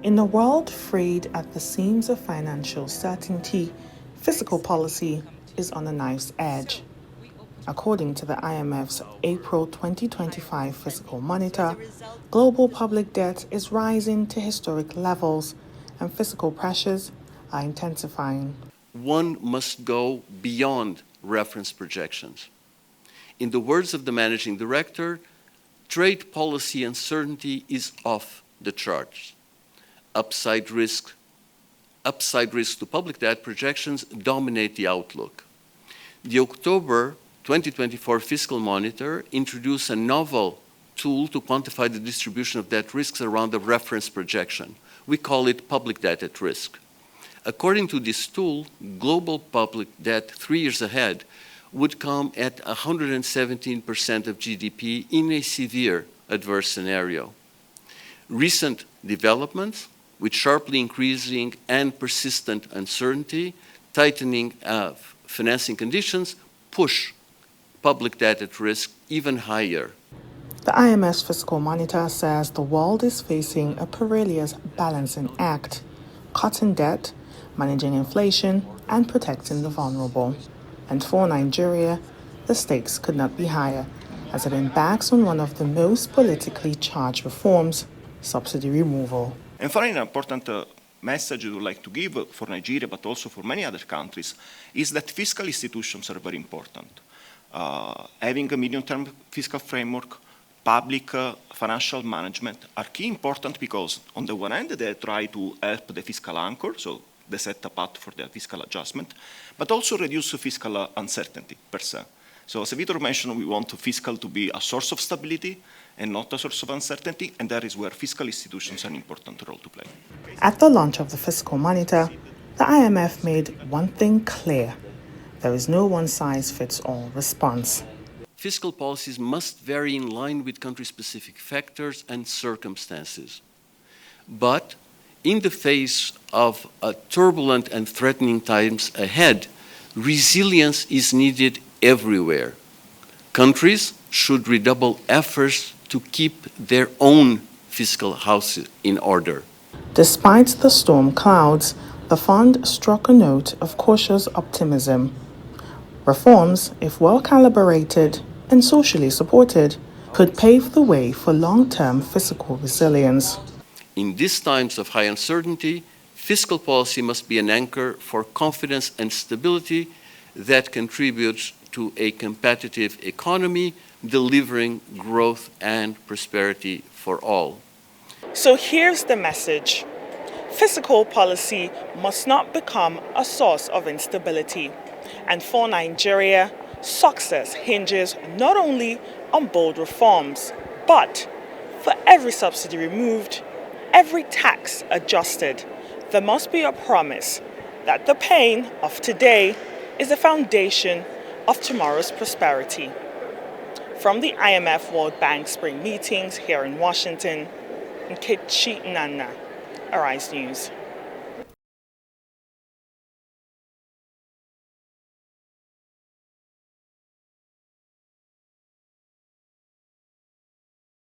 In a world frayed at the seams of financial certainty, fiscal policy is on a knife's edge. According to the IMF's April 2025 Fiscal Monitor, global public debt is rising to historic levels and fiscal pressures are intensifying. One must go beyond reference projections. In the words of the managing director, trade policy uncertainty is off the charts. Upside risk to public debt projections dominate the outlook. The October 2024 Fiscal Monitor introduced a novel tool to quantify the distribution of debt risks around the reference projection. We call it public debt at risk. According to this tool, global public debt 3 years ahead would come at 117% of GDP in a severe adverse scenario. Recent developments, with sharply increasing and persistent uncertainty, tightening of financing conditions, push public debt at risk even higher. The IMF's Fiscal Monitor says the world is facing a perilous balancing act: cutting debt, managing inflation, and protecting the vulnerable. And for Nigeria, the stakes could not be higher, as it embarks on one of the most politically charged reforms: subsidy removal. And finally, an important message I would like to give for Nigeria, but also for many other countries, is that fiscal institutions are very important. Having a medium-term fiscal framework, public financial management are key important because, on the one hand, they try to help the fiscal anchor, so they set a path for the fiscal adjustment, but also reduce fiscal uncertainty per se. So as Vitor mentioned, we want fiscal to be a source of stability and not a source of uncertainty, and that is where fiscal institutions have an important role to play. At the launch of the Fiscal Monitor, the IMF made one thing clear: there is no one-size-fits-all response. Fiscal policies must vary in line with country-specific factors and circumstances. But in the face of turbulent and threatening times ahead, resilience is needed everywhere. Countries should redouble efforts to keep their own fiscal house in order. Despite the storm clouds, the fund struck a note of cautious optimism. Reforms, if well calibrated and socially supported, could pave the way for long-term fiscal resilience. In these times of high uncertainty, fiscal policy must be an anchor for confidence and stability that contributes to a competitive economy, delivering growth and prosperity for all. So here's the message: fiscal policy must not become a source of instability. And for Nigeria, success hinges not only on bold reforms, but for every subsidy removed, every tax adjusted, there must be a promise that the pain of today is the foundation of tomorrow's prosperity. From the IMF World Bank Spring meetings here in Washington, Nkechi Nana, Arise News.